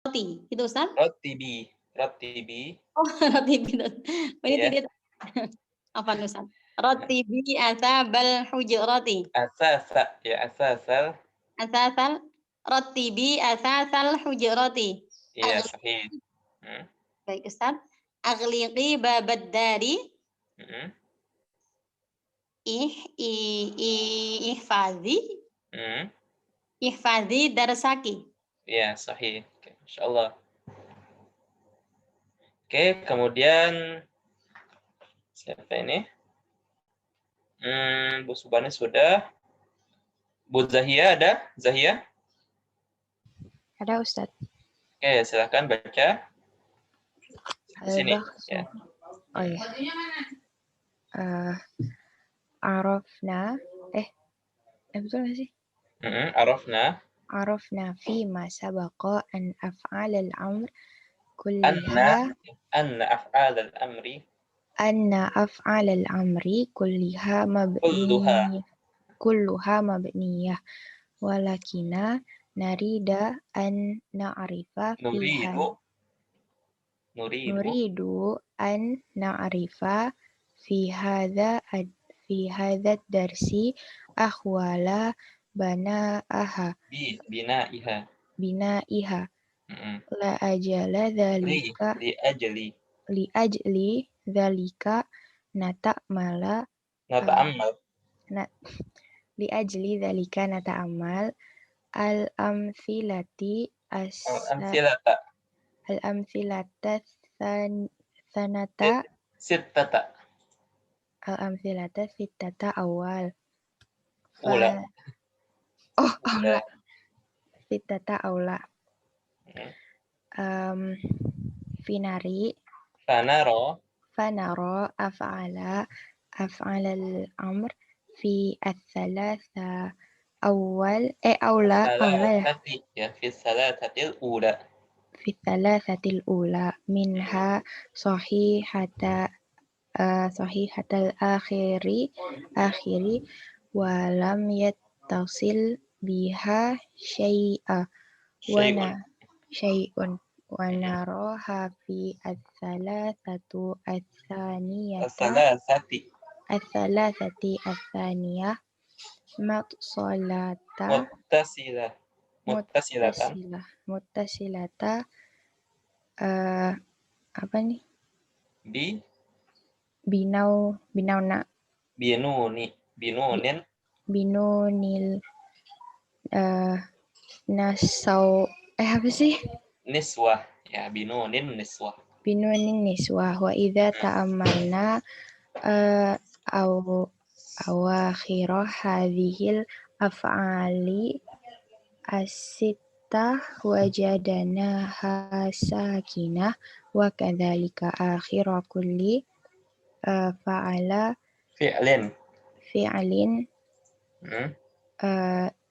roti. Itu Ustaz? Rattibi. Rattibi. Oh, roti bidon. Oh, ini Iya. tidak. Apa Ustaz? Roti bi asabal hujurati. Asasa. Ya, asasal. Asasal roti bi asasal hujurati. Iya, sahih. Hmm. Baik Ustaz. Aghliqi babad dari Hmm. ihfazi Hmm. ihfazi darsaki. Iya, sahih. Oke, Masya Allah. Oke, kemudian siapa ini? Bu Subhani sudah. Bu Zahia ada? Zahia? Ada Ustaz. Oke, silakan baca. Di sini. Al-Bakhsu. Ya. Oh ya. Arafna. Betul nggak sih? Arafna. Arafna fi ma sabaqa an af'al al-amr Anna kulliha af'al al-amri anna af'al al-amri kulliha kulluha. mabniyah walakina narida an na'rifa fiha nuridu an na'rifa fi hadha darsi ahwala binaiha la ajala dhalika li ajli dhalika nata'ammal li ajli dhalika nata'ammal al-amthilata sanata sittata al-amthilata sittata awal ula. awla sittata awla finari fanaro af'ala al-amr fi al-thalatha awla ya fi thalathatil ula fi thalathatil ula minha sahihatal akhiri walam yattasil biha syai'un wa naraha fi ats-tsalatsati ats-tsaniyah muttasilata apa nih binunil nasau apa sih niswah ya binunin niswah wa idza ta'ammalna awakhirah hadhil af'ali as-sittah wajadanaha sakinah wa kadzalika akhira kulli fi'lin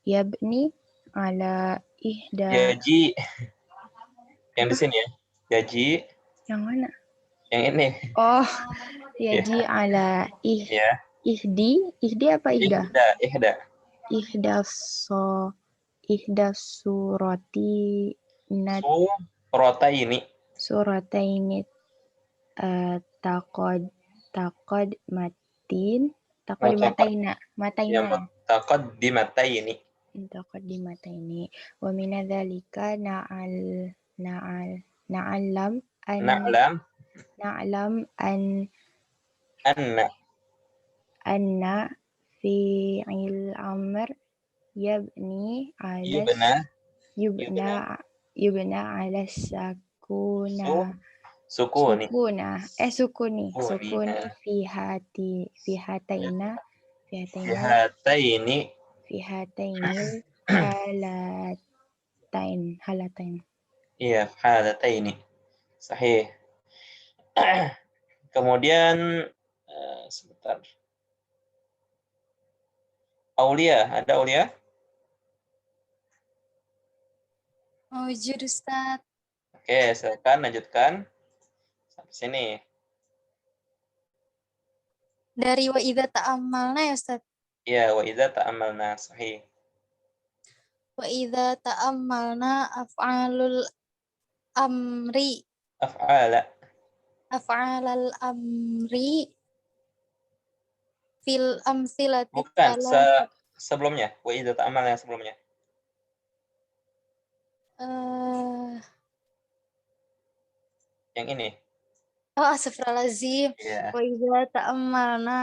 yabni ala ihda jaji yang di sini ya jaji yang mana yang ini yaji ala ihdi apa ihda surati surataini taqaddimataini wa min dzalika na'lam anna fi'il amr yubna ala sukuni fi hatainil halatain. Iya, halataini. Sahih. Kemudian sebentar. Aulia, ada Aulia? Wujud Ustaz. Oke, silakan lanjutkan. Sampai sini. Dari wa idza ta'ammalna ya Ustaz. Iya, wa idza ta'ammalna, sahih. Wa idza ta'ammalna af'alul amri. Af'ala. Af'alal amri fil amsilati Bukan, salah. sebelumnya. Wa idza ta'amalna yang sebelumnya. Yang ini. Astagfirullahaladzim. Iya. Wa idza ta'ammalna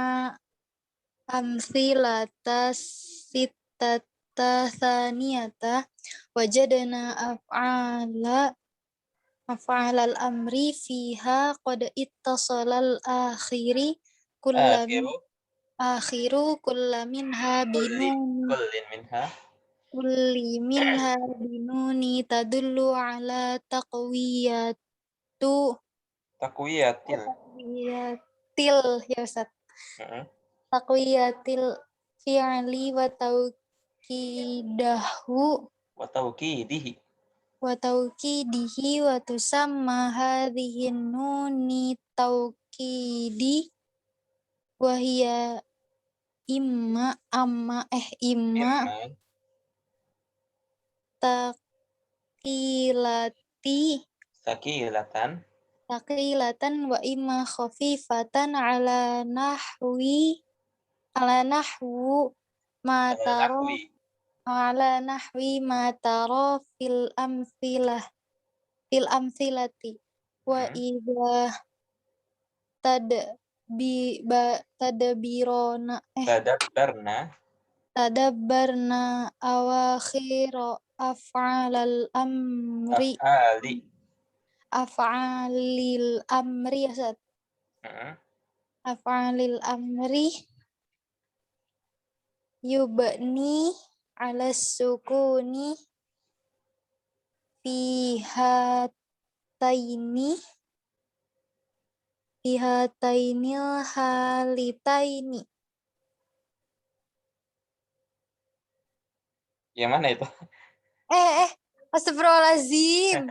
amsilata sittata thaniyata wajadna af'alal amri fiha qad ittasalal Akhiru akhiru kullaminha kullin minha. kulli minha binuni tadullu ala Taqwiyatil. taqwiyatil ya Ustaz. Heeh. Taqwiyatil fi'li wa tauqidahu Wa tawqidihi. wa tauqidihi wa tusamma hadhihi nuni tauqidi wa hiya imma Imma taqilati sakilatan. taqilatan wa imma khafifatan ala nahwu ma tara Nahwi. ala nahwi ma tara fil amthilati wa idza tadbirona tadabbarna awakhira af'alal amri Af'ali. af'alil amri ya Ustaz. Heeh. Af'alil amri yubni ala sukuni fihatainil halitaini. Yang mana itu? Astagfirullahaladzim.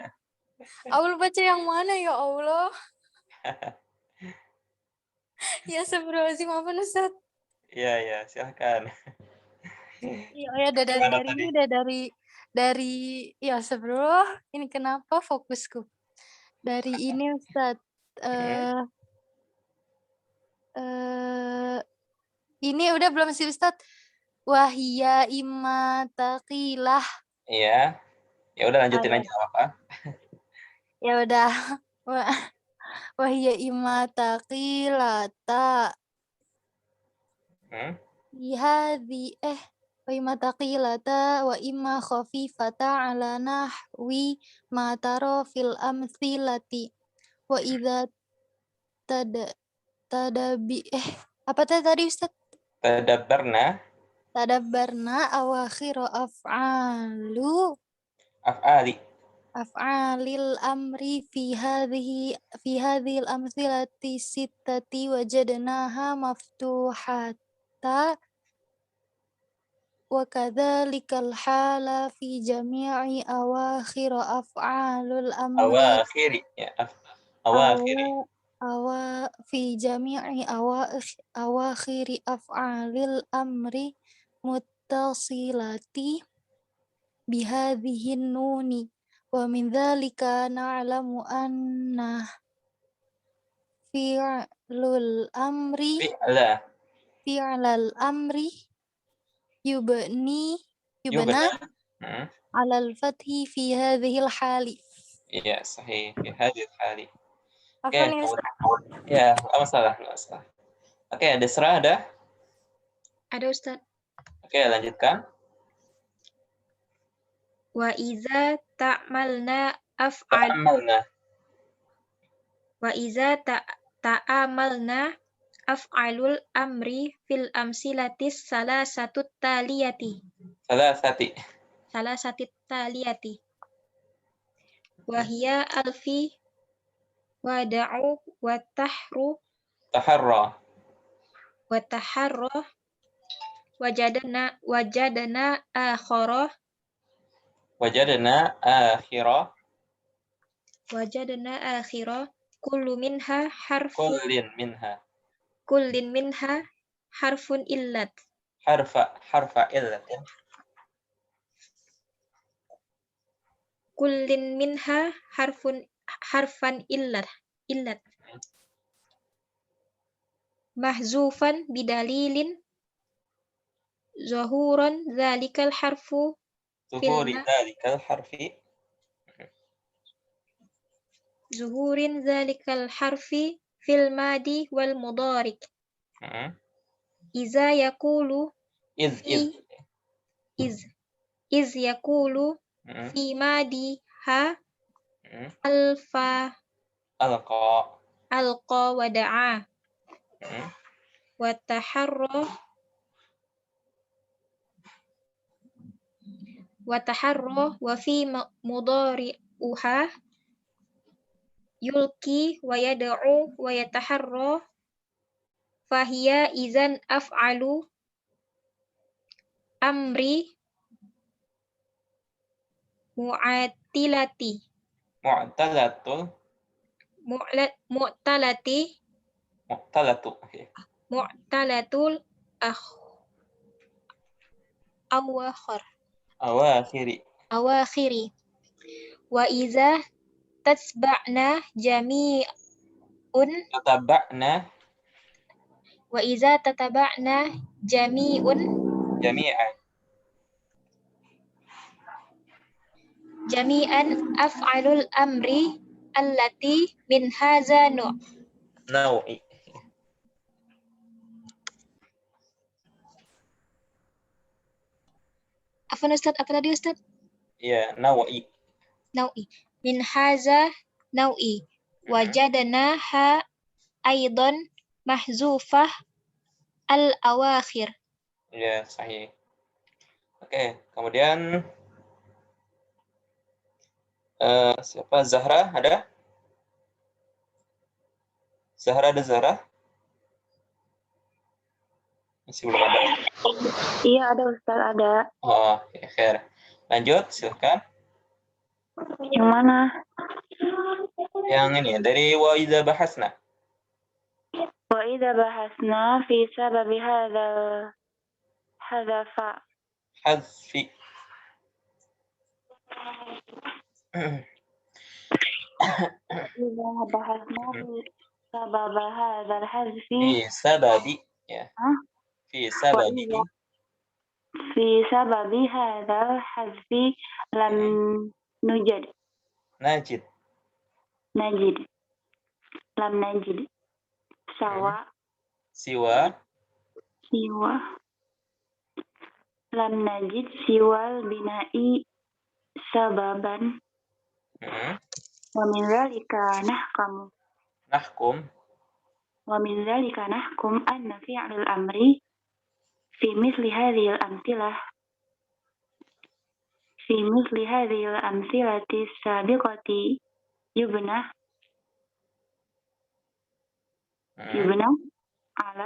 Allah baca yang mana ya Allah? Ya astagfirullahaladzim, apa Ustaz? Iya, silakan. Ya dari Gimana ini tadi? udah dari ya astagfirullah, ini kenapa fokusku? Dari ini Ustaz. Ini udah belum sih Ustaz? Wahia imma taqilah. Iya. Ya udah lanjutin aja apa? Ya udah. Wahia imma taqilata. Wa imma taqilata wa imma khafifata ala nahwi ma tara fil amthilati. Wa idza apa tadi Ustaz? Tadabbarna Awakhir af'ali. af'alil amri fi hadhil amthilati sittati wajadnaha maftuhata wa kadzalikal hala fi jami'i awakhir af'alul amri Awakhiri. Ya, awakhiri. fi jami'i awakhiri af'alil amri muttasilati bihadhihin nuni wa min dzalika na'lamu anna fi'lal amri yubna Hmm. alal fathi fi hadhil hali. Iya, sahih. Fi hadhil hali. Oke, Apa nih Ustaz? ya, nggak masalah. Oke, ada serah ada? Ada Ustaz. Oke, lanjutkan. Wa iza ta'amalna af'alul amri fil amsilatis salasati taliyati. Wa hiya alfi wa da'u wa Taharra. wajadana akhirah kullu minha harfun illat Harfa illat. kullin minha harfan illat mahzufan bidalilin zahuran zalikal harfu Zuhuri dzalikal harfi. zuhurin zalikal harfi fil madi wal mudharik Hmm. iza yakulu Iz. iz yakulu Hmm. fi madi ha Hmm. alfa Alqa. alqa wa da'a Hmm. wa taharra wa fi mudhari'uha yulki wa yad'u wa yataharra fahiya izan af'alu amri mu'atilati Mu'talatul. mu'talati Mu'talatu. Okay. mu'talatul awakhiri wa iza tataba'na Tataba'na jami'un jami'an. af'alul amri allati min hadza Nau'i. apa tadi Ustaz? Ya, nau'i. Nau'i. Min haza nau'i. Wajadana ha aidan mahzufah al-awakhir. Ya, sahih. Oke, kemudian siapa? Zahra ada? Zahra? Masih belum ada. Iya ada Ustaz, ada. Oh, ya, khair. Lanjut, silakan. Yang mana? Yang ini dari wa idza bahasna. Wa idza bahasna fi sababi hadza Hadfi. إذا بحثنا في سبب هذا الحذف Fi sababi, ya. Fi sababi. وإذا في سبب هذا الحذف لم نجد Najid. لم نجد سواء Siwa. سوى لم نجد سوى البناء سببا Hmm. ومن ذلك نحكم أن فعل الأمر في مثل هذه الأمثلة السابقة يبنى على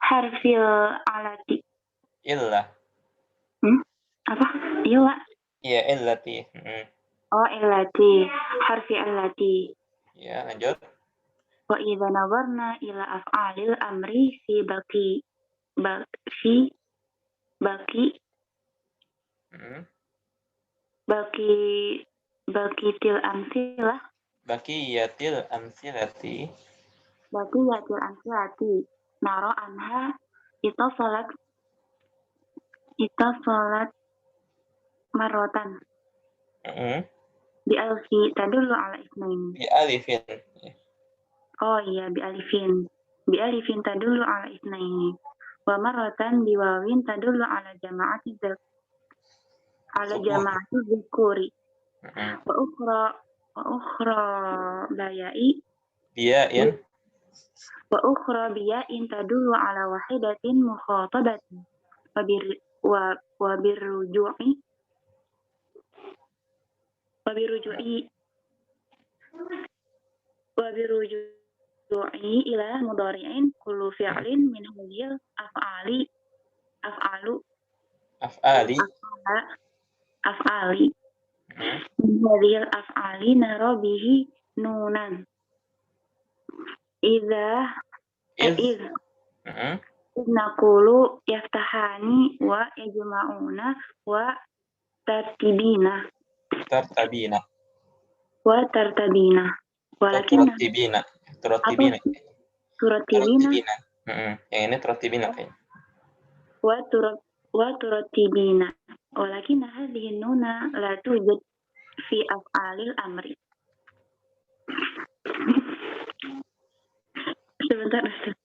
حرف العلة. Illa. Apa? Iya. Ya, illati. Oh, illati. Harfi illati. Ya, lanjut. Wa idza nazarna ila af'alil amri fi baqiyatil amsilah naro anha itasalat marrotan bi alfi tadullu ala isnaini. Bi alifin. Oh iya, bi alifin tadullu ala isnaini wa marrotan bi wawin tadullu ala jama'ati dzukuri wa ukhra biyain tadullu ala wahidatin mukhatabatin wa birruju'i ila mudhari'in kullu fi'lin min hadhil af'ali min hadhil af'ali naro bihi nunan iz naqulu yaftahani wa yajma'una wa tartibina Tartabina. wa tartabina. Walakin Turattibina. Turattibina. turatibina Turattibina. Yang ini turattibina kayaknya. wa turatibina. Walakin hadhihi nuna la tujad fi af'alil amri. Sebentar, Ustaz.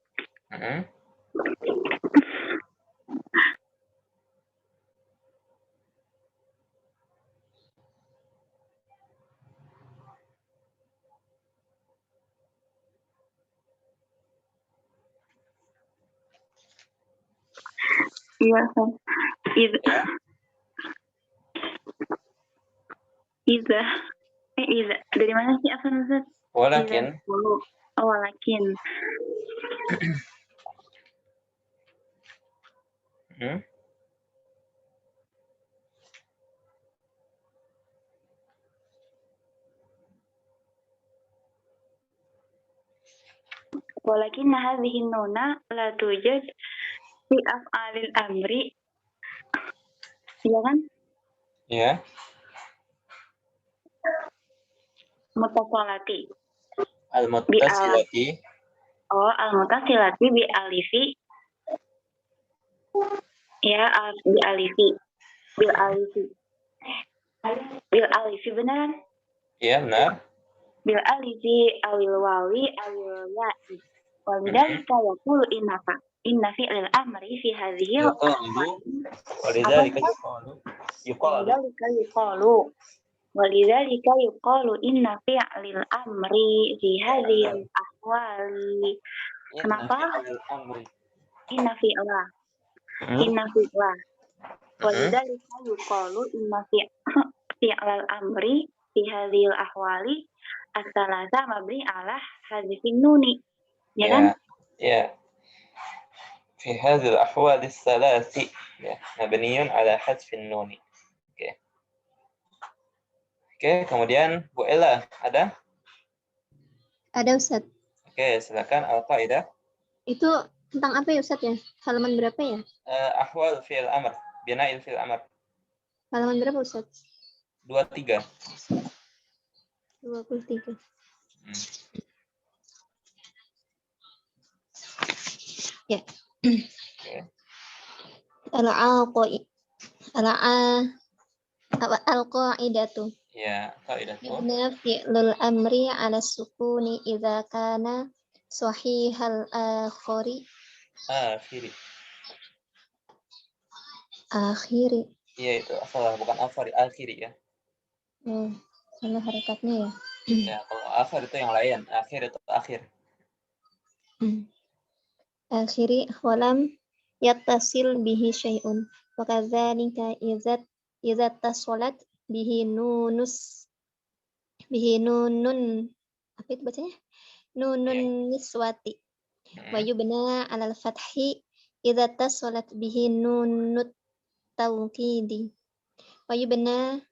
Iya, Ustaz. Iza. Dari mana sih Afan, Ustaz? Walakin. Oh, walakin. Walakin hadhihi nuna la tujad fi af'alil amri. Iya kan? Ya. Mutasalati. Al-muttasilati. Al-mutasilati bi alifi. Ya, bi alifi. Bil alifi. Bil alifi beneran? Iya, benar. Bil alifi awil wawi awil ya'i. Walidhalika yaqulu inna fi'lil amri fi hadhihi Walidhalika yuqalu inna fi'lil amri fi hadhihi ahwali. Kenapa? Inna fi'la. Walidhalika yuqalu inna fi'lal amri fi hadhihi ahwali as-salasa mabni ala hadhihi nuni. Ya kan? Ya. في هذه الأحوال الثلاث مبني على حذف النون. Oke, kemudian Bu Ella ada? Ada, Ustaz. Oke, silakan Al-Qaidah. Itu tentang apa ya, Ustaz ya? Halaman berapa ya? Ahwal fi'il amr, bina'il fi'il amr. Halaman berapa, Ustaz? 23. 23. Ya. Al-qa'idatu. Ya, qaidatu. Yubna fi'lul amri 'ala sukuni idza kana sahihal akhiri. Iya, itu salah, bukan akhiri, akhiri ya. Salah harakatnya ya. Ya, kalau akhir itu yang lain, akhir itu akhir. Akhiri walam yattasil bihi syai'un. Wa kadzalika idza tasalat bihi nunun apa itu bacanya? Nunun niswati. Wa yubna 'alal fathi idza tasalat bihi nunut tawkidi. Wa yubna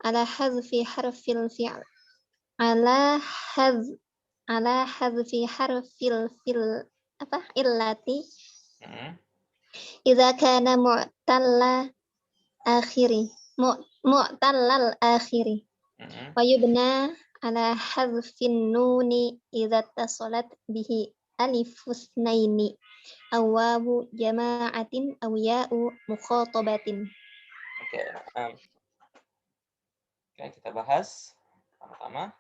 'ala hadfi harfil fi'l. Ala hadfi harfil illati idza kana mu'tallal akhiri wa yubna ala hadfin nuni idza tasalat bihi alifus naini aw wawu jama'atin aw ya'u mukhatabatin. Oke, kita bahas pertama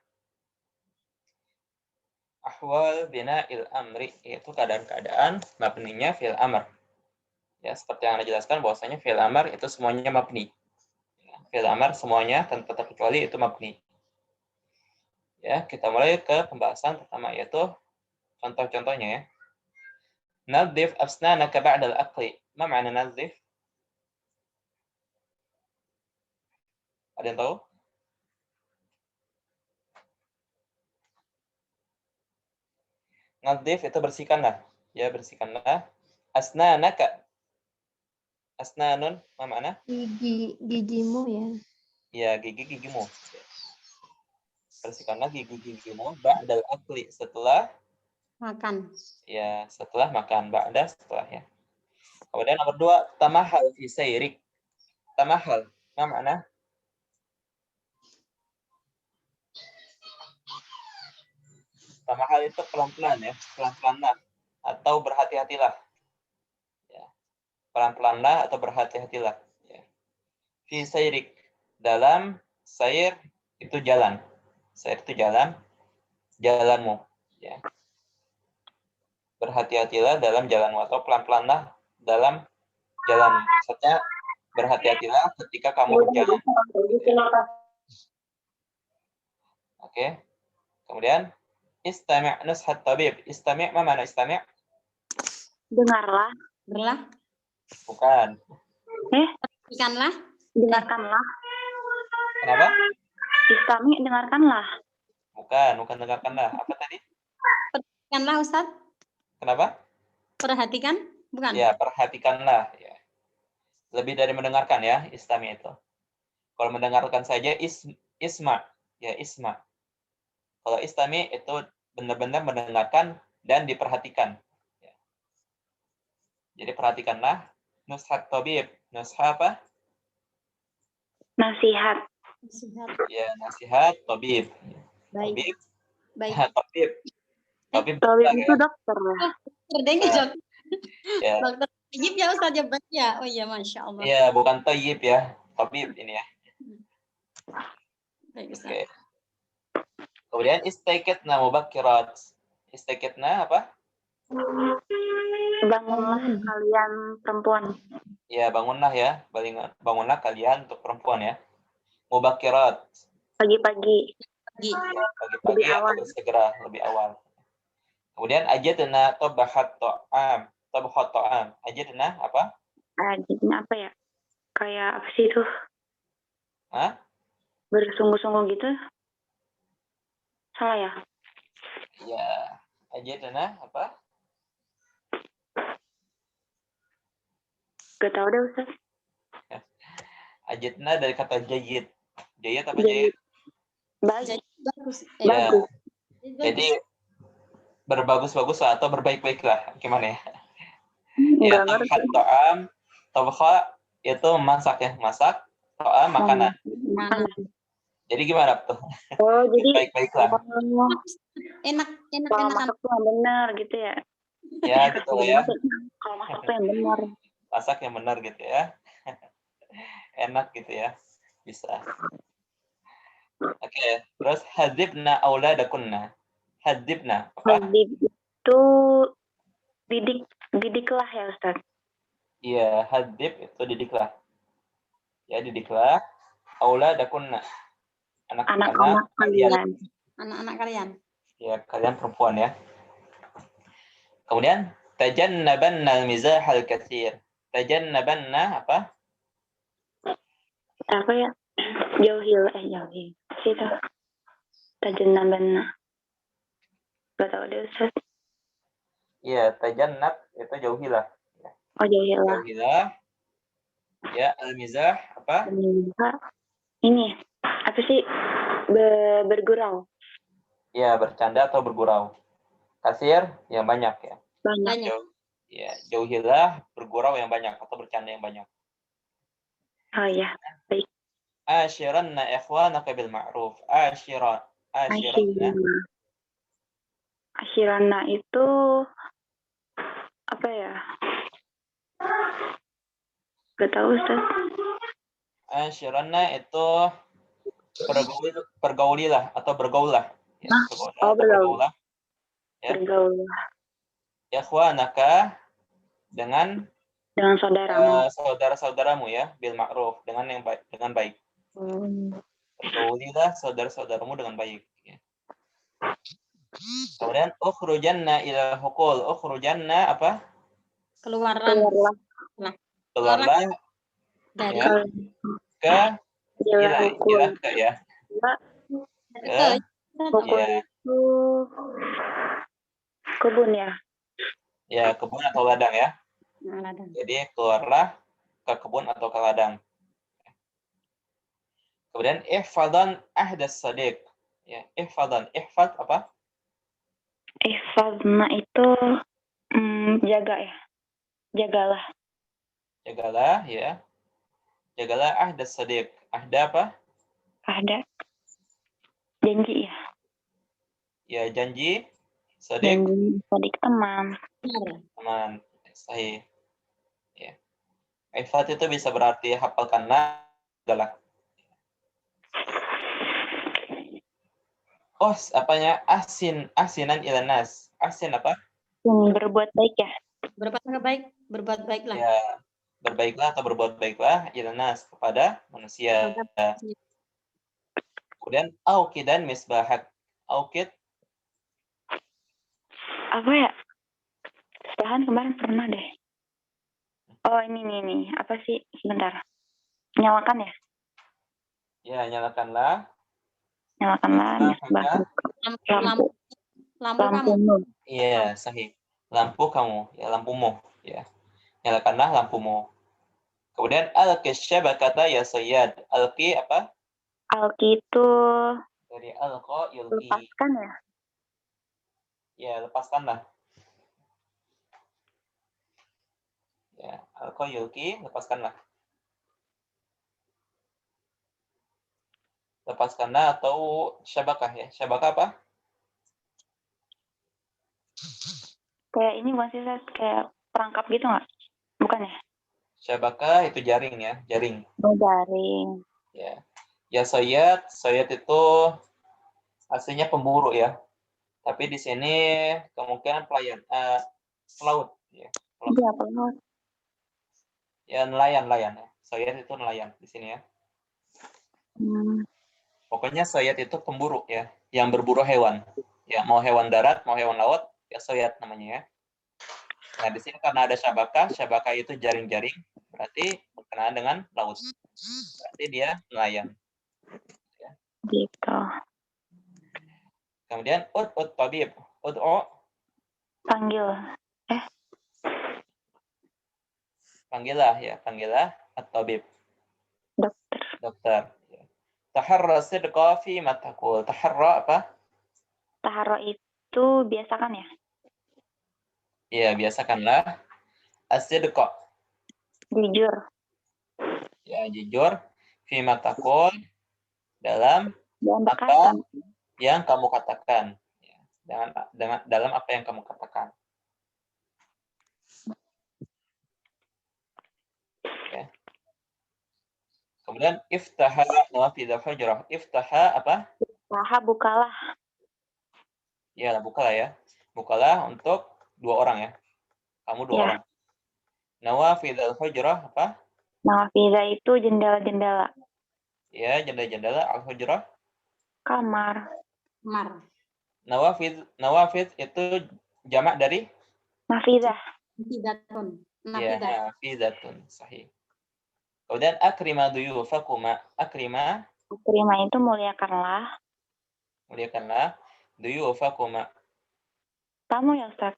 ahwal bina'il amri, yaitu keadaan-keadaan mabninya fi'il amr. Ya, seperti yang Anda jelaskan bahwasanya fi'il amr itu semuanya mabni. Ya, fi'il amr semuanya tanpa terkecuali itu mabni. Ya, kita mulai ke pembahasan pertama yaitu contoh-contohnya ya. Nadhif asnanaka ba'da al-aqli. Ma ma'na nadhif? Ada yang tahu? Nadhif itu bersihkanlah. Ya, bersihkanlah. Asnanaka. Asnanun, apa makna? Gigimu ya. Ya, gigi-gigimu. Bersihkanlah gigi-gigimu ba'dal akli, setelah makan. Ya, setelah makan. Ba'da, setelah ya. Kemudian nomor 2, tamahal fi sayrik. Tamahal. Ma makna? Sama hal itu pelan-pelan ya, pelan-pelanlah atau berhati-hatilah. Ya. Pelan-pelanlah atau berhati-hatilah. Ya. Fi sayrik, dalam sayr itu jalan. Sayr itu jalan, jalanmu. Ya. Berhati-hatilah dalam jalanmu atau pelan-pelanlah dalam jalanmu. Maksudnya berhati-hatilah ketika kamu berjalan. Oke. Kemudian istami' nushat tabib. Istami' apa mana istami'? Dengarlah. Berlah. Bukan. Ikanlah. Dengarkanlah. Kenapa? Istami, dengarkanlah. Bukan dengarkanlah. Apa tadi? Ikanlah Ustaz. Kenapa? Perhatikan. Bukan. Ya, perhatikanlah. Ya. Lebih dari mendengarkan ya, istami itu. Kalau mendengarkan saja isma. Ya, isma. Kalau istami itu benar-benar mendengarkan dan diperhatikan. Ya. Jadi perhatikanlah. Nushat tabib. Nushat apa? Nasihat. Ya, nasihat tabib. Baik. Tabib. Baik. Tabib. Tabib Tabib dokter itu ya. dokter. Terdengar Ya. dokter. Ya. Dokter Tajib ya Ustaz jabatnya. Oh iya, Masya Allah. Iya, bukan tayyib ya. Tabib ini ya. Baik, Ustaz. Oke. Kemudian istaikatna mubakkirat. Istaikatna apa? Bangunlah kalian perempuan. Ya, bangunlah ya. Bangunlah kalian untuk perempuan ya. Mubakkirat. Pagi-pagi. Pagi. Ya, pagi-pagi Lebih atau awal. bersegera, lebih awal. Kemudian ajadna tabahat ta'am. Tabahat ta'am. Ajadna apa? Jadinya apa ya? Kayak apa sih itu? Hah? Bersungguh-sungguh gitu. Salah ya? Ya, ajadna apa? Gak tau deh Ustaz. Ajadna dari kata jayid. Jayid apa Jayid. jayid? Baik. Jadi bagus. Ya, Bagus. jadi berbagus-bagus lah atau berbaik-baik lah. Gimana ya? Ya, Enggak ngerti. tabahat ta'am. Tabakha itu masak ya. Masak. Ta'am makanan. Mana? Jadi gimana tuh? Oh, jadi Baik-baik lah. Enak, enak, kalau enakan. masak tuh yang benar gitu ya. Ya, gitu ya. Kalau masak tuh yang benar. Masak yang benar gitu ya. Enak gitu ya. Bisa. Oke. Terus hadibna auladakunna. Hadibna. Apa? Hadib itu didiklah ya Ustaz. Iya, hadib itu didiklah. Ya, didiklah. Auladakunna. Anak-anak Anak-anak kalian. kalian. Anak-anak kalian. Ya, kalian perempuan ya. Kemudian tajannabanna al-mizah al-katsir. Tajannabanna apa? Apa ya? Jauhil. Situ. Tajannabanna. Gak tau deh Ustaz. Iya, tajannab itu jauhilah. Oh jauhilah. Jauhilah. Ya, al-mizah apa? Ini apa sih? Bergurau. Ya, bercanda atau bergurau. Kasir yang banyak ya. Banyak. Banyak. Ya, jauhilah bergurau yang banyak atau bercanda yang banyak. Oh ya. Ashiranna ikhwanaka bil ma'ruf. Ashiranna. Asyirana itu apa ya? Gak tahu Ustaz. Ashiranna itu pergaulilah atau bergaulah. Ya, bergaul. Ya. Bergaul Ikhwanaka dengan saudaramu. saudara-saudaramu ya, bil ma'ruf dengan yang baik, dengan baik. Pergaulilah saudara-saudaramu dengan baik. Ya. Kemudian ukhrujanna ila hukul. Ukhrujanna apa? Keluarlah. Keluarlah Dari ya, ke Ila hukul. ila ke ya. itu. Hukul Ya. itu kebun ya. Ya, kebun atau ladang ya. Nah, ladang. Jadi keluarlah ke kebun atau ke ladang. Kemudian ihfadan ahdas sadiq. Ya, ihfad apa? Ihfadna itu jaga ya. Jagalah. Jagalah ya. Jagalah ahda sadiq. Ahda apa? Ada janji ya. Ya, janji. Sadiq, Janji sadik teman. Benar. teman. Sahih. Ya. Ihfad itu bisa berarti hafalkanlah. Adalah. Oh, apanya? Asinan ilanas. Asin apa? Yang berbuat baik ya. Berbuat baiklah. Ya, berbaiklah atau berbuat baiklah ilanas kepada manusia. Kemudian auqidan misbahak. Auqid Apa ya? Bahan kemarin pernah deh. Oh ini nih. Apa sih? Sebentar. Nyalakan ya. ya, nyalakanlah. Nyalakanlah misbah. Lampu kamu. Lampu nur. Iya, sahih. Lampu kamu, ya lampumu, ya. Nyalakanlah lampumu. Kemudian alqi syabakata ya sayyad. Alqi apa? Alki itu Dari alqa yulqi. lepaskan ya. Ya, lepaskanlah. Ya, alqa yulqi, lepaskanlah. Lepaskanlah atau syabakah ya? Syabakah apa? Kayak ini bukan sih Seth? Kayak perangkap gitu nggak? Bukan ya? Syabakah itu jaring ya, jaring. Oh, jaring. Ya. Ya sayyad itu aslinya pemburu ya. Tapi di sini kemungkinan pelaut ya. Iya, pelaut. Ya, nelayan ya. Sayyad itu nelayan di sini ya. Pokoknya sayyad itu pemburu ya, yang berburu hewan. Ya, mau hewan darat, mau hewan laut, ya sayyad namanya ya. Nah, di sini karena ada syabakah itu jaring-jaring, berarti berkenaan dengan laut. Berarti dia nelayan. Ya. Gitu. Kemudian ud tabib. Ud'u Panggil. panggillah at-tabib. Dokter. Dokter. Taharra sidqa fi ma taqul. Taharra apa? Taharo itu biasakan ya? Iya, biasakanlah as-sidqa. Jujur. Ya, jujur fi ma taqul dalam Jangan apa berkata. yang kamu katakan. Ya, dalam apa yang kamu katakan. Ya. Kemudian iftaha nawafidz hujrah. Iftaha apa? Taha bukalah. Ya, bukalah ya. Bukalah untuk 2 orang ya. Kamu 2 Ya. orang. Nawafidz hujrah apa? Nawafiza itu jendela-jendela. Ya, jendela-jendela al-hujrah. Kamar. Nawafidz itu jamak dari Nafizah. Nafidatun. ya, nafizatun. Sahih. Kemudian akrima duyufakuma. Akrima Terima itu muliakanlah. muliakanlah duyufakuma. Tamu ya Ustaz?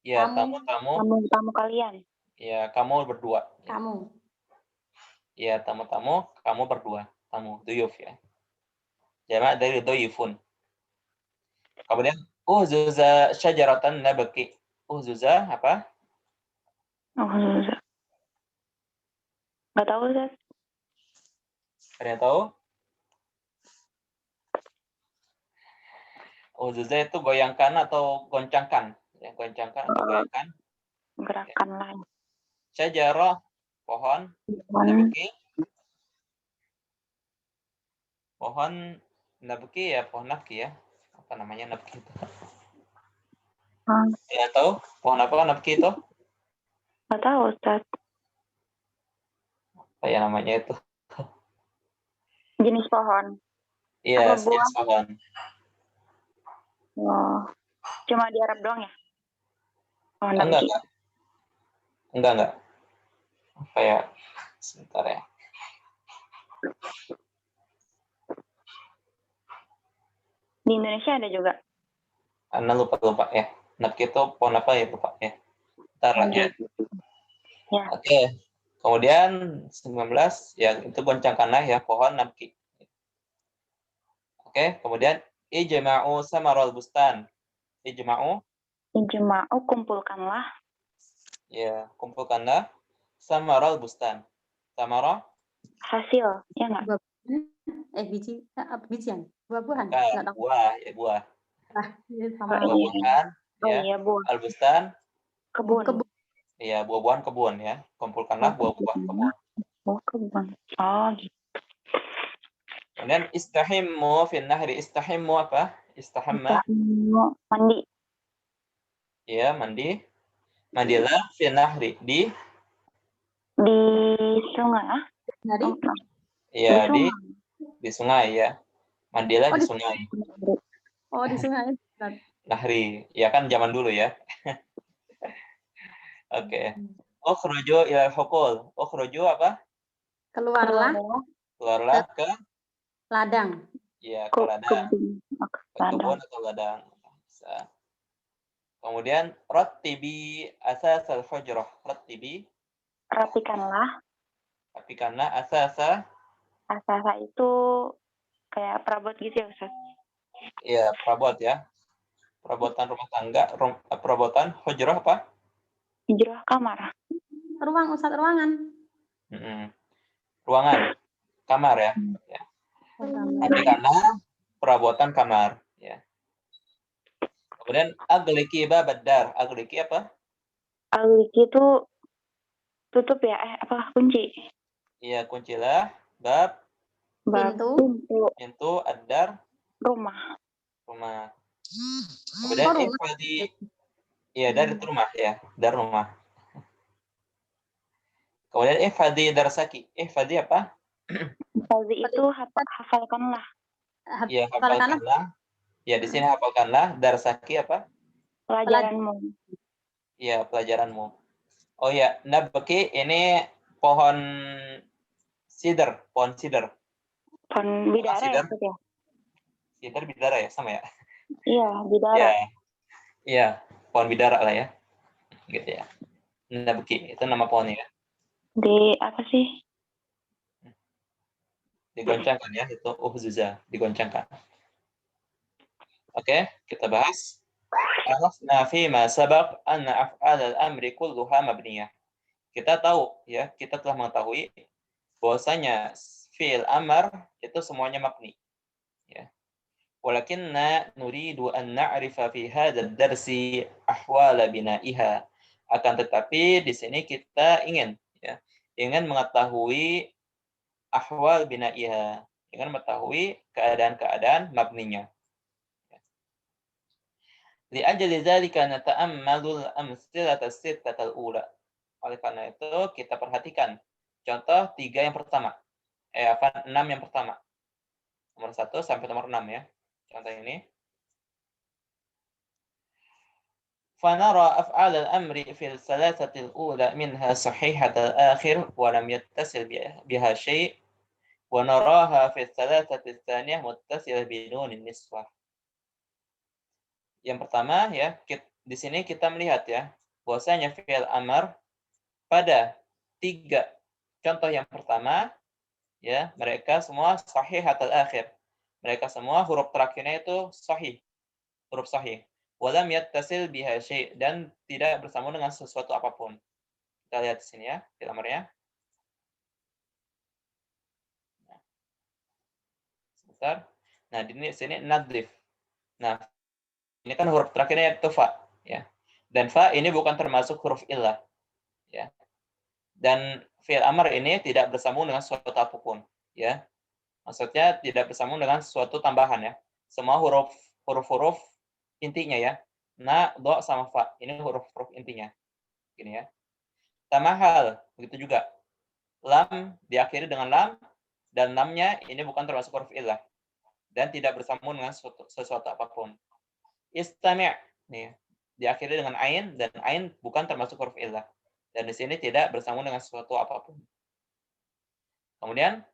Ya, Tamu. Tamu kalian. Ya, kamu berdua. Kamu. Ya, tamu-tamu, kamu berdua. Tamu, duyuf ya. Jamak dari duyufun. Kemudian uzuza syajaratan nabaki. Uzuza apa? Oh, Ustaz. Nggak tahu Ustaz. Ada yang tahu? Uzuza itu goyangkan atau goncangkan. Ya, goncangkan atau goyangkan. Gerakan lain. Syajarah, pohon. Nabaki. Pohon nabaki ya, pohon nabki ya. Apa namanya nabki itu? Ya, tahu? Pohon apa nabki itu? Nggak tahu Ustaz. Apa ya namanya itu? Jenis pohon. Iya, Apa buah? jenis pohon. Oh. Cuma di Arab doang ya? Oh, nabki. Enggak. Apa ya? Sebentar ya. Di Indonesia ada juga. Anda lupa ya. Nabki itu pohon apa ya, lupa ya. Ntar lagi ya. Ya. Oke. Kemudian 19 ya itu goncangkanlah ya pohon nabki. Oke, kemudian ijma'u samaral bustan. Ijma'u Kumpulkanlah ya, kumpulkanlah samaral bustan. Samara hasil, ya nggak? Biji, bijian, buah-buahan, Bukan, nggak tahu. buah, ya buah. Ini sama Oh, iya. Buah-buahan, Oh ya. iya, buah. Al-bustan, Kebun. kebun. ya buah-buahan kebun ya. Kumpulkanlah buah-buah kebun. Oh, kebun. Oh, gitu. Kemudian istahimmu fil nahri. Istahimmu apa? Istahamma, Mau mandi ya mandi. Mandilah fil nahri di di sungai. Ah? Dari, ya Di di sungai ya. Mandilah oh di di, sungai. di sungai. Nahri. Ya kan zaman dulu ya. Oke. Ukhruju ilal hukul. Ukhruju apa? Keluarlah Keluarlah ke ladang. ya ke ladang, kebun. ke kebun atau ladang. Bisa. Kemudian rattibi asasal hujrah. Rattibi, Rapikanlah. rapikanlah asasa, Asasa itu kayak perabot gitu ya, Ustaz? ya perabot ya. Perabotan rumah tangga, perabotan hujrah apa? Hijrah kamar. Ruang, Ustaz, ruangan. Ruangan, kamar ya. Ya. Rapikanlah perabotan kamar. Ya. Kemudian agliki babadar. Agliki apa? Aliki itu tutup ya? Apa kunci? Iya, kuncilah bab Pintu. pintu adar Rumah. rumah. Kemudian rumah. ifadi, iya dari rumah ya, dari rumah. Kemudian ifadi darsaki. Ifadi apa? Fazi itu hafalkanlah. Iya, hafalkanlah. Ya, di sini hafalkanlah. Darsaki apa? Pelajaranmu. Iya, pelajaranmu. Oh ya, nabaki ini pohon sidr, pohon sidr. Pohon bidara ya, sidr. Ustaz ya? Sidr bidara ya, sama ya? Iya, bidara. Iya. Iya, pohon bidara lah ya. Gitu ya. Nabaki, itu nama pohonnya ya. Di apa sih? Digoncangkan ya, itu uhzuza, digoncangkan. Oke, kita bahas. Arafna fima sabaq anna af'al al-amri kulluha mabniyah. Kita tahu ya, kita telah mengetahui bahwasanya fi'il amar itu semuanya mabni. Ya. Walakinna nuridu an na'rifa fi hadzal darsi ahwal bina'iha. Akan tetapi di sini kita ingin mengetahui ahwal bina'iha, ingin mengetahui keadaan-keadaan mabninya. Li'ajli dzalika nata'ammalul amsilata sittatal ula. Oleh karena itu kita perhatikan contoh 3 yang pertama. 6 yang pertama. Nomor 1 sampai nomor 6 ya. Contoh ini. فنرى أفعال الأمر في الثلاثة الأولى منها صحيحة الآخر ولم يتصل بها شيء ونراها في الثلاثة الثانية متصلة بدون النسوة. Yang pertama ya, di sini kita melihat ya, bahwasanya fi'il amar pada 3 contoh yang pertama ya, mereka semua sahih atal akhir. Mereka semua huruf terakhirnya itu sahih. Huruf sahih. Walam yattasil biha syai' dan tidak bersambung dengan sesuatu apapun. Kita lihat di sini ya, fi'il amarnya. Sebentar. Nah, di sini nadif. Nah, ini kan huruf terakhirnya itu fa ya. Dan fa ini bukan termasuk huruf illah ya. Dan fi'il amar ini tidak bersambung dengan sesuatu apapun ya. Maksudnya tidak bersambung dengan sesuatu tambahan ya. Semua huruf-huruf intinya ya. Na, do, sama fa. Ini huruf-huruf intinya. Gini ya. Tamahal, begitu juga. Lam diakhiri dengan lam, dan lamnya ini bukan termasuk huruf illah. Dan tidak bersambung dengan sesuatu apapun. Istami' nih, diakhiri dengan ain, dan ain bukan termasuk huruf illah. Dan di sini tidak bersambung dengan sesuatu apapun. Kemudian,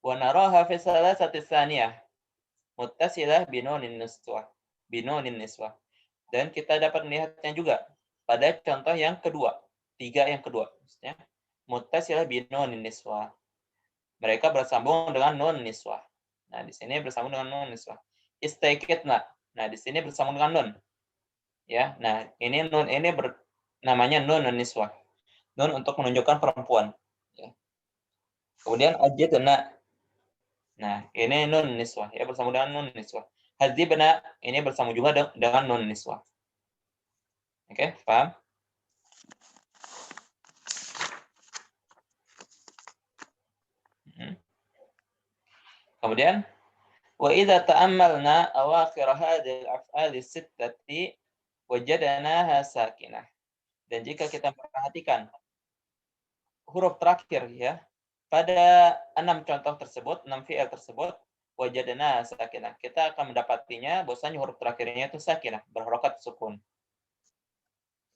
wa naraha fi salasati tsaniyah muttasilah binunin niswah. Dan kita dapat melihatnya juga pada contoh yang kedua, 3 yang kedua, maksudnya muttasilah binunin niswah. Mereka bersambung dengan nun niswah. Nah, di sini bersambung dengan nun niswah. Istaikitna. Nah, di sini bersambung dengan nun. Ya, nah ini nun ini namanya nun niswah. Nun untuk menunjukkan perempuan. Ya. Kemudian ajidna. Nah, ini nun niswah ya, bersama dengan nun niswah. Hadzibna ini bersama juga dengan nun niswah. Oke, paham? Kemudian wa idza ta'ammalna awakhir hadhihi al-af'al as-sittati wajadnaha sakinah. Dan jika kita perhatikan huruf terakhir ya pada 6 contoh tersebut, 6 fi'il tersebut, wajadna sakinah. Kita akan mendapatinya bahwasanya huruf terakhirnya itu sakinah, berharokat sukun.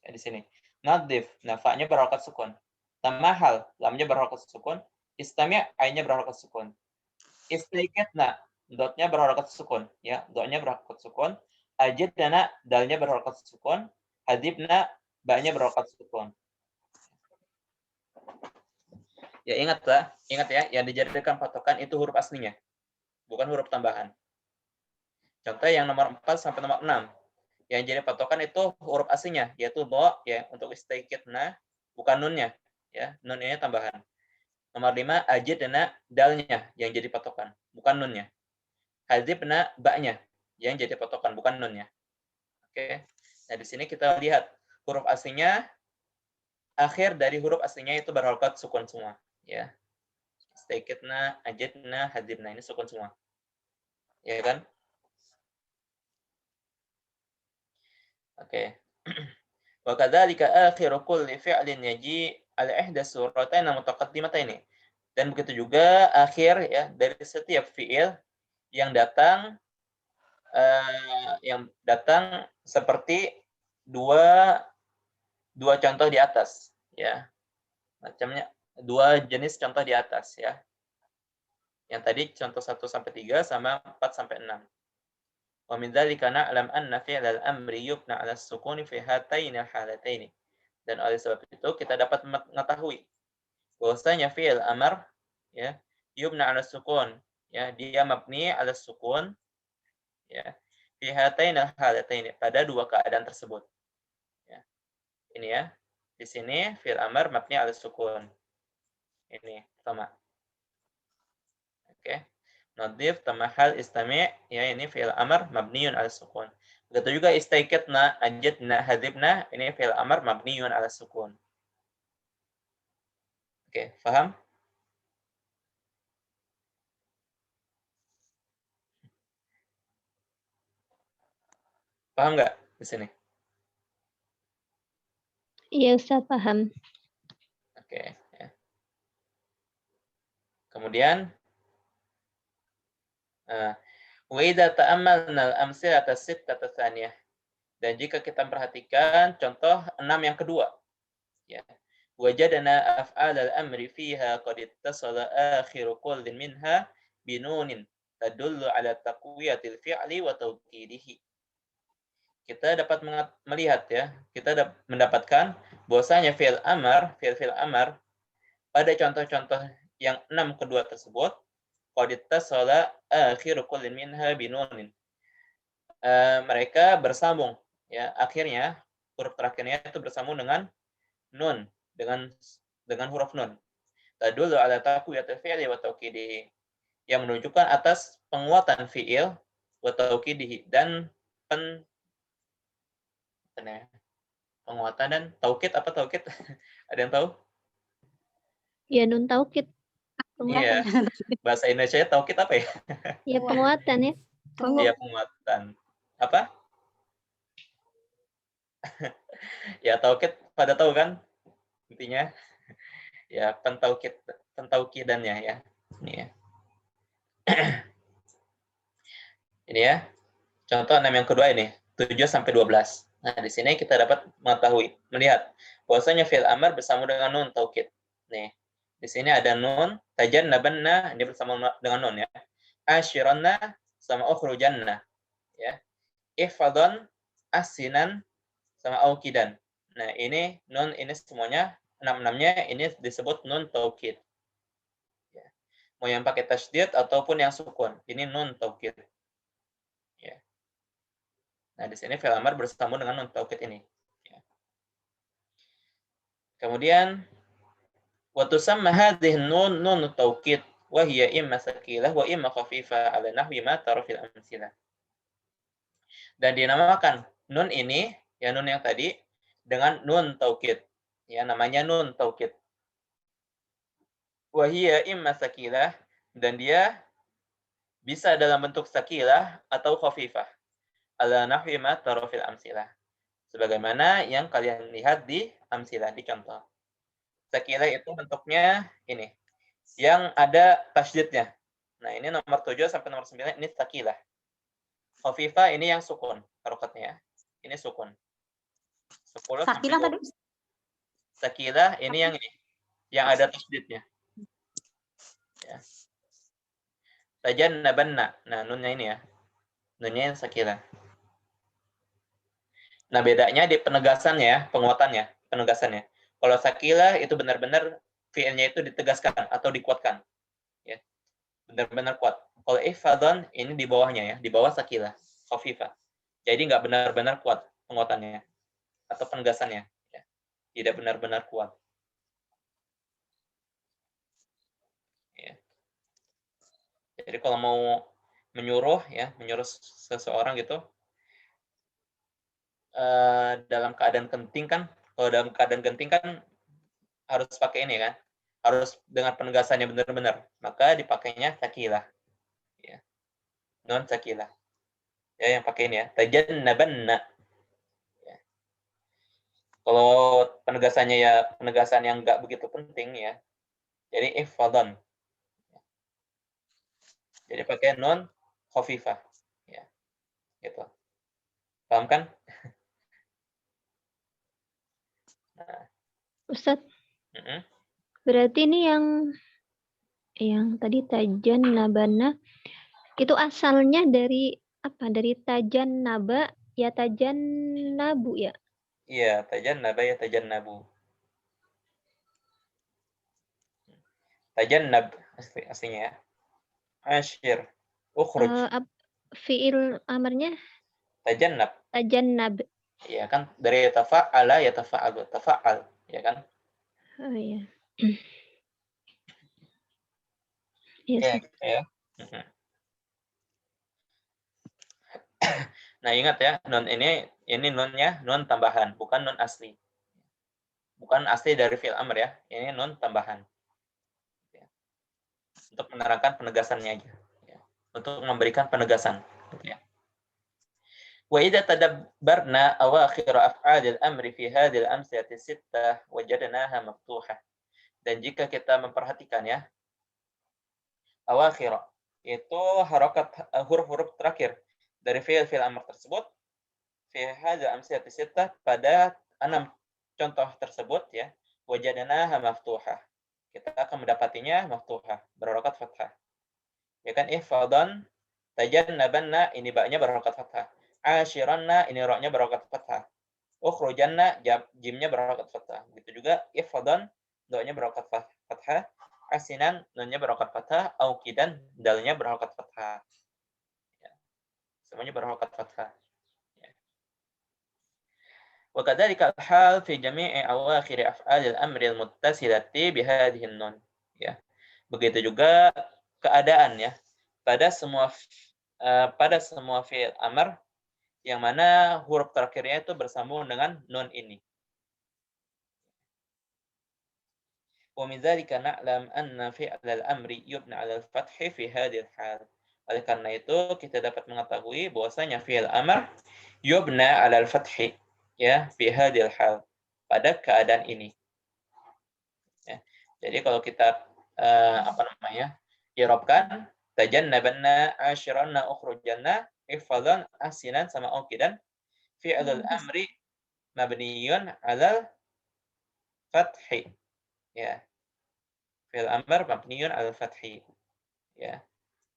Ya, di sini. Nadif, nafa'nya berharokat sukun. Tamahal, lamnya berharokat sukun. Istami', ainnya berharokat sukun. Istiqatna, dotnya berharokat sukun. Ya, dotnya berharokat sukun. Ajidna, dalnya berharokat sukun. Hadibna, ba'nya berharokat sukun. Ya ingat ya, yang dijadikan patokan itu huruf aslinya, bukan huruf tambahan. Contoh yang nomor 4 sampai nomor 6. Yang jadi patokan itu huruf aslinya, yaitu do ya untuk istiqatna, bukan nunnya ya, nunnya tambahan. Nomor 5 ajidna, dalnya yang jadi patokan, bukan nunnya. Hadzibna, ba'nya yang jadi patokan, bukan nunnya. Oke. Nah, di sini kita lihat huruf aslinya, akhir dari huruf aslinya itu berharokat sukun semua ya. Istiqatna, ajidna, hadzibna, ini sukun semua. Ya kan? Oke. Wa kadzalika akhiru kulli fi'lin yaji ala ihda suratayn mutaqaddimatayn. Dan begitu juga akhir ya dari setiap fi'il yang datang seperti dua contoh di atas ya. Macamnya dua jenis contoh di atas ya. Yang tadi contoh 1 sampai 3 sama 4 sampai 6. Wa min dzalika na'lam anna fi'lal amri yubna 'ala as-sukuni fi hataini al-halataini. Dan oleh sebab itu kita dapat mengetahui bahwasanya fi'il amar ya yubna 'ala sukun ya, dia mabni 'ala sukun ya fi hataini al-halataini, pada dua keadaan tersebut. Ya. Ini ya. Di sini fi'il amar mabni 'ala sukun. Ini pertama. Oke. Nadif, tamahal, istami' ya, ini fi'il amar mabniun 'ala sukun. Begitu juga istaikatna, ajidna, hadibna, ini fi'il amar mabniun 'ala sukun. Oke, paham? Paham nggak di sini? Iya Ustaz, paham. Oke. Ya. Kemudian wa idza ta'ammalna al-amsilata as-sittata tsaniyah. Dan jika kita perhatikan contoh 6 yang kedua. Ya. Wajadna af'al al-amri fiha qad ittasala akhiru kullin minha binunin tadullu ala taqwiyatil fi'li wa tawkidihi. Kita dapat melihat ya, kita mendapatkan bahwasanya fi'il amar pada contoh-contoh yang 6 kedua tersebut qad ittasala akhiru kullin minha binunin. Mereka bersambung ya, akhirnya huruf terakhirnya itu bersambung dengan nun, dengan huruf nun. Tadullu ala taqwiyatil fi'li wa tawkidihi, yang menunjukkan atas penguatan fi'il wa tawkidihi dan penguatan dan taukid. Apa taukid? Ada yang tahu? Ya nun taukid. Iya. Bahasa Indonesia taukid apa ya? Ya penguatan ya. Iya, penguatan. Apa? Ya taukid pada tahu kan? Intinya ya pentaukidannya ya. Ini ya. Ini ya. Contoh 6 yang kedua ini, 7 sampai 12. Nah, di sini kita dapat melihat bahwasanya fi'il amar bersama dengan nun taukid. Nih. Di sini ada nun, tajannabanna, ini bersama dengan nun ya. Ashiranna sama ukhrujanna ya. Ihfadan, asinan sama aukidan. Nah, ini nun ini semuanya 6-6-nya ini disebut nun taukid. Ya. Mau yang pakai tasydid ataupun yang sukun, ini nun taukid. Ya. Nah, di sini fi'il amar bersambung dengan nun taukid ini. Ya. Kemudian Wa tusamma hadhihi nun nun taukid wa hiya imma sakilah wa imma khafifah ala nahwi ma tara fil amsilah. Dan dinamakan nun ini, ya nun yang tadi, dengan nun taukid. Ya, namanya nun taukid. Wa hiya imma sakilah, dan dia bisa dalam bentuk sakilah atau khafifah. Ala nahwi ma tara fil amsilah. Sebagaimana yang kalian lihat di amsilah, di contoh. Sakilah itu bentuknya ini, yang ada tasydidnya. Nah, ini nomor 7 sampai nomor 9, ini sakilah. Khafifah ini yang sukun, harokatnya. Ini sukun. 10 sampai Sakilah tadi. 20. Sakilah ini yang ada tasydidnya. Ya. Tajannabanna. Nah, nunnya ini ya. Nunnya yang sakilah. Nah, bedanya di penegasannya ya, penguatannya, penegasannya. Kalau sakilah itu benar-benar fi'ilnya itu ditegaskan atau dikuatkan. Ya. Benar-benar kuat. Kalau ifadhan ini di bawahnya ya, di bawah sakilah, khafifah. Jadi nggak benar-benar kuat penguatannya atau penegasannya. Ya. Tidak benar-benar kuat. Ya. Jadi kalau mau menyuruh seseorang gitu, dalam keadaan genting kan, kalau dalam keadaan genting kan harus pakai ini kan, harus dengan penegasannya benar-benar, maka dipakainya sakilah, ya, non sakilah, ya, yang pakai ini ya, tajannabanna. Ya. Kalau penegasannya ya penegasan yang nggak begitu penting ya, jadi ifadhan, jadi pakai non khafifah, ya, gitu, paham kan? Nah. Ustadz, berarti ini yang tadi tajannabana itu asalnya dari apa? Dari tajannaba ya tajannabu ya? Iya, tajannaba ya tajannabu. Tajannab aslinya ya. Asyir. Ukhruj. Fi'il amarnya Tajannab. tajannab. Iya kan, dari tafa'ala ya tafa'alu, tafa'al, ya kan? Oh iya. Iya, Oke, Ustaz. ya. Nah, ingat ya, nun ini nunnya nun tambahan, bukan nun asli. Bukan asli dari fi'il amr ya. Ini nun tambahan. Ya. Untuk menerangkan penegasannya aja. Ya. Untuk memberikan penegasan. Ya. وإذا تدبرنا أواخر أفعال الأمر في هذه الأمثلة الستة وجدناها مفتوحة. Dan jika kita memperhatikan ya, awakhir itu harokat huruf-huruf terakhir dari fi'il amr tersebut fi hadhihi al-amthilati sittah, pada 6 contoh tersebut ya, wajadnaha maftuhah. Kita akan mendapatinya maftuhah, berharokat fathah. Ya kan, ifadhan, tajannabanna, ini ba-nya berharokat fathah. Ashiranna, ini ra-nya berharokat fathah. Ukhrujanna, jimnya berharokat fathah. Begitu juga ifadhan, do-nya berharokat fathah. Asinan, nun-nya berharokat fathah. Auqidan, dal-nya berharokat fathah. Ya. Semuanya berharokat fathah. Ya. Wa kadzalika al-hal fi jami'i awakhir af'al al-amri al-muttasilati bi hadhihi an-nun. Ya. Begitu juga keadaan ya pada semua fi'il amr yang mana huruf terakhirnya itu bersambung dengan nun ini. Wa min dzalika na'lam anna fi'l al-amri yubna 'ala al-fath fi hadhihi al-hal. Oleh karena itu kita dapat mengetahui bahwasanya fi'il amr yubna 'ala al-fath ya fi hadhihi al-hal, pada keadaan ini. Ya. Jadi kalau kita i'rabkan tajannabanna ashiranna ukhrujanna ifadhan asinan sama auqidan fi'lul amri mabniyun 'alal fathi. Ya. Fi'il amr mabniyun 'alal fathi. Ya.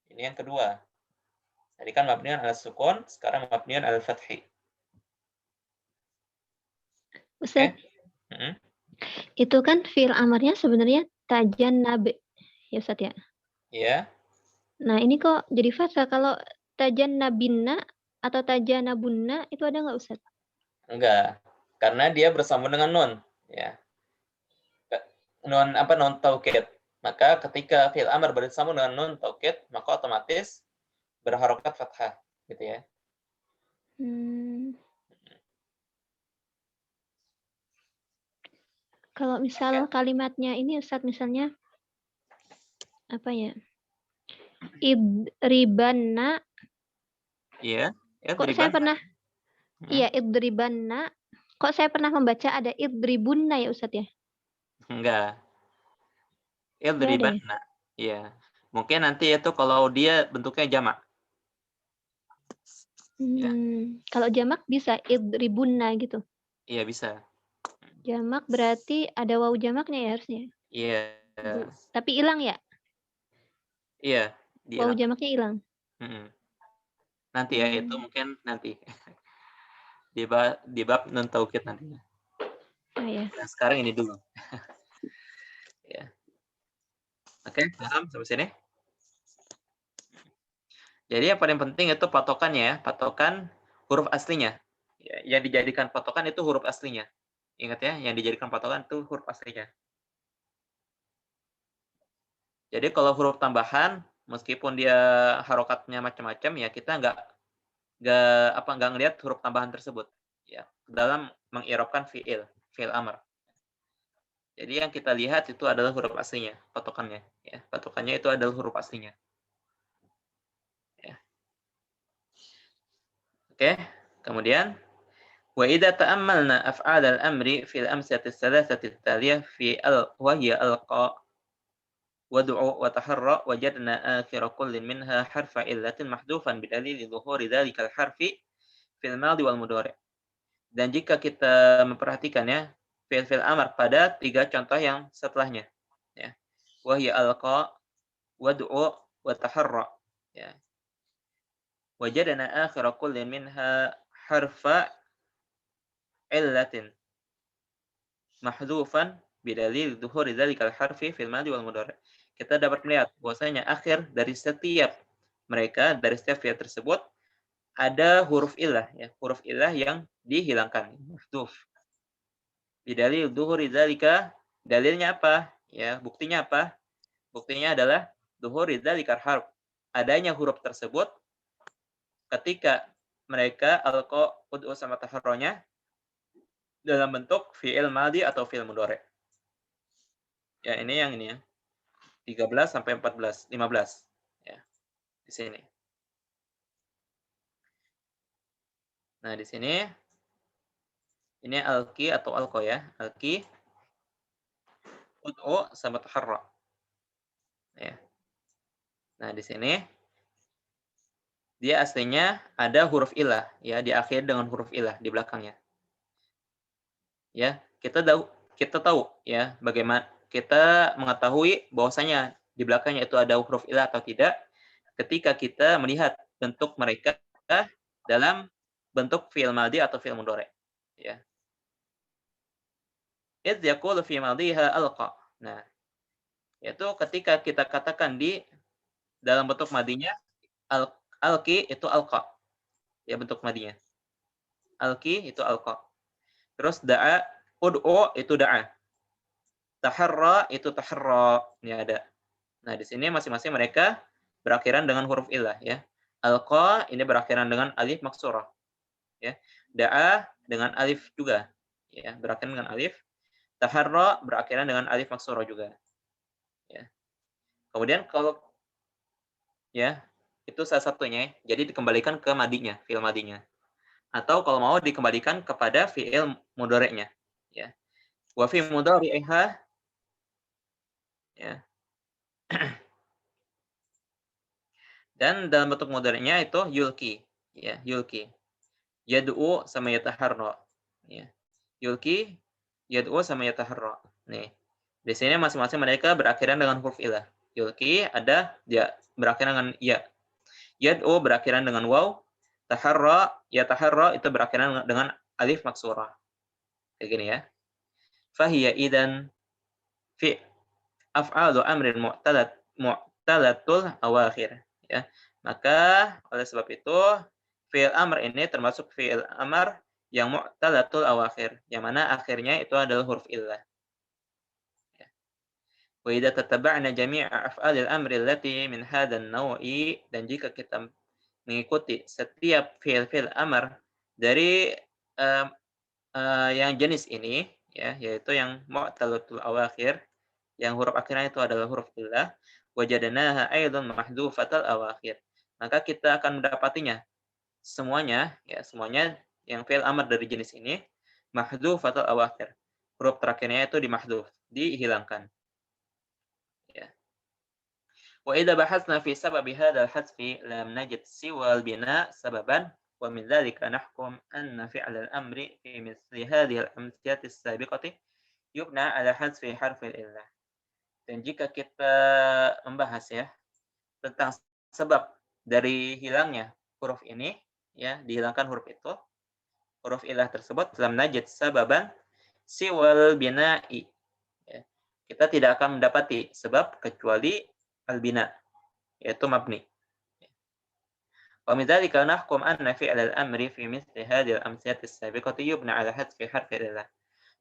Ini yang kedua. Tadi kan mabniyun 'alal sukun, sekarang mabniyun 'alal fathi. Ustaz, itu kan fi'il amarnya sebenarnya tajannab ya Ustaz ya? Iya. Nah ini kok jadi fathah, kalau tajannabinna atau tajannabunna itu ada nggak Ustaz? Enggak, karena dia bersambung dengan nun. Ya. nun taukid. Maka ketika fi'il amr bersama dengan nun taukid, maka otomatis berharokat fathah, gitu ya. Kalau misal kalimatnya ini Ustaz, misalnya apa ya? Idribanna. Iya. Kok saya pernah Iya, idribanna. Kok saya pernah membaca ada idribunna ya Ustaz ya? Enggak. Nggak ada ya? Idribanna. Iya. Mungkin nanti itu kalau dia bentuknya jamak. Ya. Kalau jamak bisa idribunna gitu. Iya, bisa. Jamak berarti ada wawu jamaknya ya harusnya. Iya. Tapi hilang ya? Iya, Wawu dihilang. jamaknya hilang. Nanti ya, itu mungkin nanti. di bab nun taukid nantinya. Oh ya. Nah, sekarang ini dulu. Ya. Oke, paham sampai sini? Jadi yang paling penting itu patokannya ya, patokan huruf aslinya. Ya, yang dijadikan patokan itu huruf aslinya. Ingat ya, yang dijadikan patokan itu huruf aslinya. Jadi kalau huruf tambahan, meskipun dia harokatnya macam-macam, ya kita nggak ngelihat huruf tambahan tersebut ya dalam mengirobkan fi'il amr. Jadi yang kita lihat itu adalah huruf aslinya, patokannya ya. Patokannya itu adalah huruf aslinya. Ya. Oke, kemudian wa idza ta'ammalna af'al al-amri fil amsalati tsalatsati at-taliyah fi wa hiya alqa wad'u wa taharra wajadna akhir kullin minha harfa illatin mahdhufan bidalil dhuhuri dzalikal harfi fil madhi wal mudhari'. Dan jika kita memperhatikan ya fi'il amr pada 3 contoh yang setelahnya ya. Wa hiya alqa wad'u wa taharra ya. Wajadna akhir kulli minha harfa illatin mahdhufan bidalil dhuhuri dzalikal harfi fil madhi wal mudhari'. Kita dapat melihat bahwasanya akhir dari setiap fi'il tersebut ada huruf illah ya, huruf illah yang dihilangkan, mahdhuf. Bidalil dhuhuri dzalika, dalilnya apa? Ya, buktinya apa? Buktinya adalah dhuhuri dzalikal harf. Adanya huruf tersebut ketika mereka alqa ud'u sama taharronya dalam bentuk fi'il madhi atau fi'il mudhari'. Ya, ini yang ini ya. 13 sampai 14, 15 ya. Di sini. Nah, di sini ini alqi atau alqa ya. Alqi ud'u sama taharra. Ya. Nah, di sini dia aslinya ada huruf ilah ya, diakhiri dengan huruf ilah di belakangnya. Ya, kita tahu ya bagaimana kita mengetahui bahwasanya di belakangnya itu ada huruf ilah atau tidak ketika kita melihat bentuk mereka dalam bentuk fi'il madhi atau fi'il mudhari'. Ya. Idz yaqulu fi madhiha alqa. Nah, yaitu ketika kita katakan di dalam bentuk madinya alqi itu alqa. Ya, bentuk madinya. Alqi itu alqa. Terus da'a, ud'u itu da'a. Taharra itu taharra. Ini ada. Nah, di sini masing-masing mereka berakhiran dengan huruf illah ya. Alqa ini berakhiran dengan alif maksurah. Ya. Da'a dengan alif juga. Ya, berakhiran dengan alif. Taharra berakhiran dengan alif maksurah juga. Ya. Kemudian kalau ya, itu salah satunya. Jadi dikembalikan ke madinya, fi'il madinya. Atau kalau mau dikembalikan kepada fi'il mudhari'nya. Ya. Wa fi mudhari'iha ya. Dan dalam bentuk mudhari'nya itu yulki, ya, yulki. Yad'u sama yataharra. Ya. Yulki, yad'u sama yataharra. Nih. Di sini masing-masing mereka berakhiran dengan huruf ilah. Yulki ada dia berakhiran dengan ya. Yad'u berakhiran dengan waw. Taharra, yataharra itu berakhiran dengan alif maksurah. Kayak gini ya. Fahiya idan fi af'alu amrin mu'talatul awakhir ya. Maka oleh sebab itu fi'il amr ini termasuk fi'il amr yang mu'talatul awakhir, yang mana akhirnya itu adalah huruf illah. Ya. Wa idza tataba'na jami'a af'alil amri allati min hadzal naw'i, dan jika kita mengikuti setiap fi'il amr dari yang jenis ini, ya, yaitu yang mu'talatul awakhir, yang huruf akhirnya itu adalah huruf illah, wajadnaha aidan mahdhufatal awakhir, maka kita akan mendapatinya semuanya, ya, semuanya yang fi'il amr dari jenis ini mahdhufatal awakhir, huruf terakhirnya itu dimahdzuf, dihilangkan. Ya. Wa idza bahatsna fi sababi hadzal hadfi lam najid siwal bina sababan wa min dzalika nahkum anna fi'l al-amri fi mithli hadhihi al-amthilati as-sabiqati yubna ala hadfi harfil illah. Dan jika kita membahas, ya, tentang sebab dari hilangnya huruf ini, ya, dihilangkan huruf itu, huruf illah tersebut, lam najid sababan siwal bina'i, ya, kita tidak akan mendapati sebab kecuali al-bina, yaitu mabni. Wa min dzalika nahkum anna fi'l al-amri fi mithli hadhihi al-amthilati as-sabiqati yubna ala hadfi harfi illah.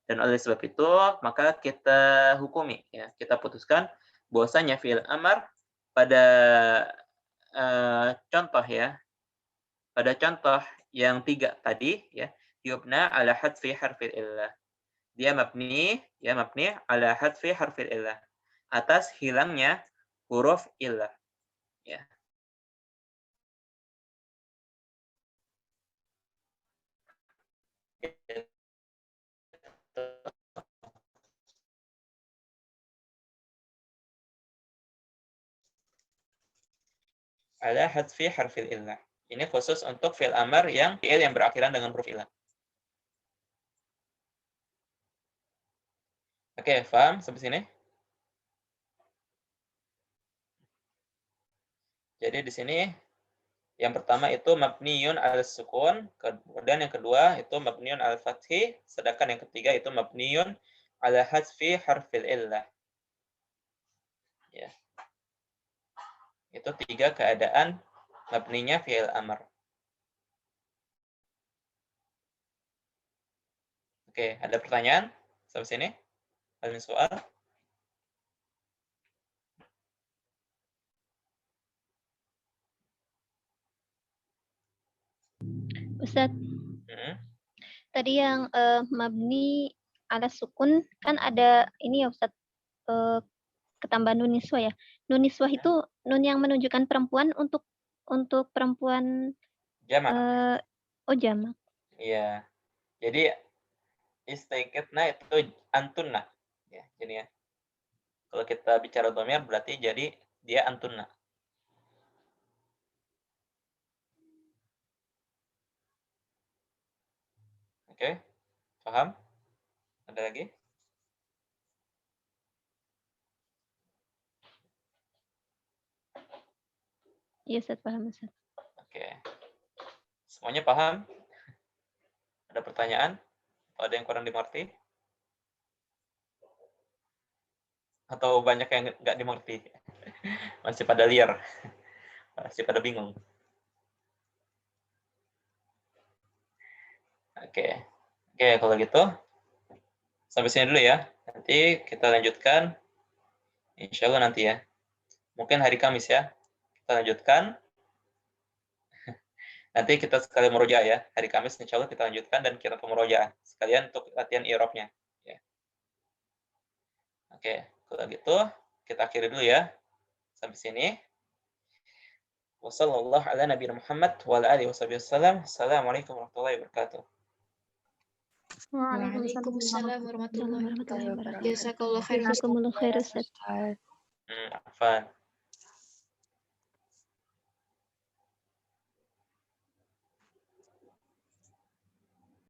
Dan oleh sebab itu, maka kita hukumi, ya, kita putuskan bahwasanya fi'il amr pada contoh, ya, pada contoh yang 3 tadi, ya, yubna ala hadfi harfi illah. Dia mabni, ya, mabni ala hadfi harfi illah, atas hilangnya huruf illah, ya. Ala hadfi harfil illah. Ini khusus untuk fi'il amr yang fi'il yang berakhiran dengan huruf illah. Oke, paham sampai sini? Jadi di sini yang pertama itu mabniyun al sukun, kemudian yang kedua itu mabniyun al fathi, sedangkan yang ketiga itu mabniyun ala hadfi harfil illah. Ya. Itu 3 keadaan mabninya fi'il amr. Oke, ada pertanyaan sampai sini? Ada soal? Ustaz, tadi yang mabni ala sukun kan ada ini ya Ustaz, ketambahan nun niswah ya. Nun niswah itu nun yang menunjukkan perempuan untuk perempuan jamak. Jamak. Iya. Jadi istiqatna itu antunna, ya. Jadi, ya, kalau kita bicara dhamir berarti jadi dia antunna. Oke, paham? Ada lagi? Iya, Ustaz, paham, Ustaz. Oke. Semuanya paham? Ada pertanyaan? Atau ada yang kurang dimengerti? Atau banyak yang nggak dimengerti? Masih pada liar? Masih pada bingung? Oke. Oke, kalau gitu sampai sini dulu ya. Nanti kita lanjutkan. Insya Allah nanti ya. Mungkin hari Kamis ya. Kita lanjutkan. Nanti kita sekali murojaah ya. Hari Kamis insya Allah kita lanjutkan dan kita pemurojaah. Sekalian untuk latihan i'rabnya. Ya. Oke, kalau gitu kita akhiri dulu ya. Sampai sini. Wassallallahu ala nabiyina Muhammad wa ala alihi wasallam. Assalamualaikum warahmatullahi wabarakatuh. Waalaikumsalam warahmatullahi wabarakatuh. Jazakallahu khairan. Jazakumullah khair, Ustaz. Afwan.